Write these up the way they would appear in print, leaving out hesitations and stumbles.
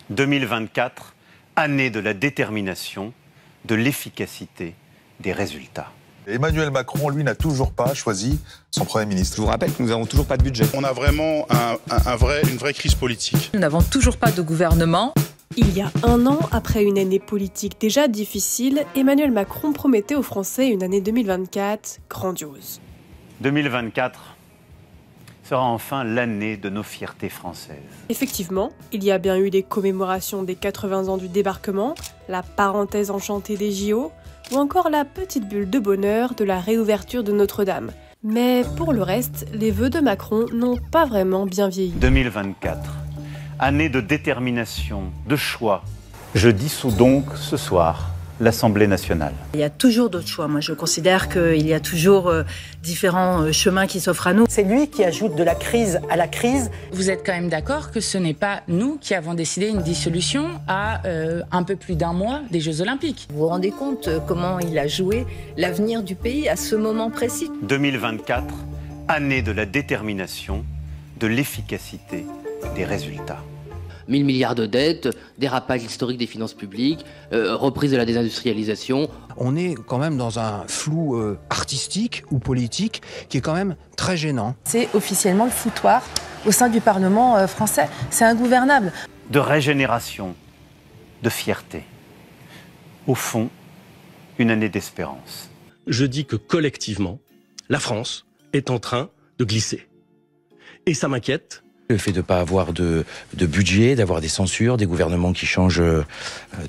2024, année de la détermination, de l'efficacité, des résultats. Emmanuel Macron, lui, n'a toujours pas choisi son Premier ministre. Je vous rappelle que nous n'avons toujours pas de budget. On a vraiment une vraie crise politique. Nous n'avons toujours pas de gouvernement. Il y a un an, après une année politique déjà difficile, Emmanuel Macron promettait aux Français une année 2024 grandiose. 2024 sera enfin l'année de nos fiertés françaises. Effectivement, il y a bien eu les commémorations des 80 ans du débarquement, la parenthèse enchantée des JO, ou encore la petite bulle de bonheur de la réouverture de Notre-Dame. Mais pour le reste, les vœux de Macron n'ont pas vraiment bien vieilli. 2024, année de détermination, de choix. Je dissous donc ce soir l'Assemblée nationale. Il y a toujours d'autres choix. Moi, je considère qu'il y a toujours différents chemins qui s'offrent à nous. C'est lui qui ajoute de la crise à la crise. Vous êtes quand même d'accord que ce n'est pas nous qui avons décidé une dissolution à un peu plus d'un mois des Jeux Olympiques. Vous vous rendez compte comment il a joué l'avenir du pays à ce moment précis? 2024, année de la détermination, de l'efficacité, des résultats. 1000 milliards de dettes, dérapage historique des finances publiques, reprise de la désindustrialisation. On est quand même dans un flou artistique ou politique qui est quand même très gênant. C'est officiellement le foutoir au sein du Parlement français. C'est ingouvernable. De régénération, de fierté. Au fond, une année d'espérance. Je dis que collectivement, la France est en train de glisser. Et ça m'inquiète. Le fait de ne pas avoir de budget, d'avoir des censures, des gouvernements qui changent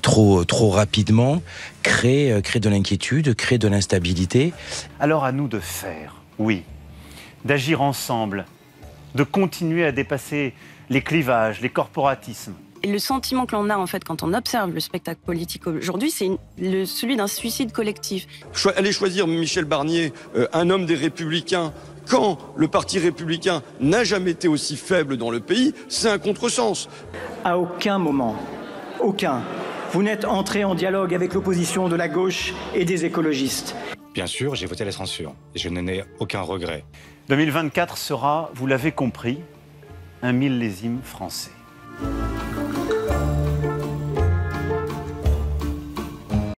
trop rapidement, crée de l'inquiétude, crée de l'instabilité. Alors à nous de faire, oui, d'agir ensemble, de continuer à dépasser les clivages, les corporatismes. Et le sentiment que l'on a en fait quand on observe le spectacle politique aujourd'hui, c'est celui d'un suicide collectif. Aller choisir Michel Barnier, un homme des Républicains, quand le parti républicain n'a jamais été aussi faible dans le pays, c'est un contresens. À aucun moment, vous n'êtes entré en dialogue avec l'opposition de la gauche et des écologistes. Bien sûr, j'ai voté la censure et je n'en ai aucun regret. 2024 sera, vous l'avez compris, un millésime français.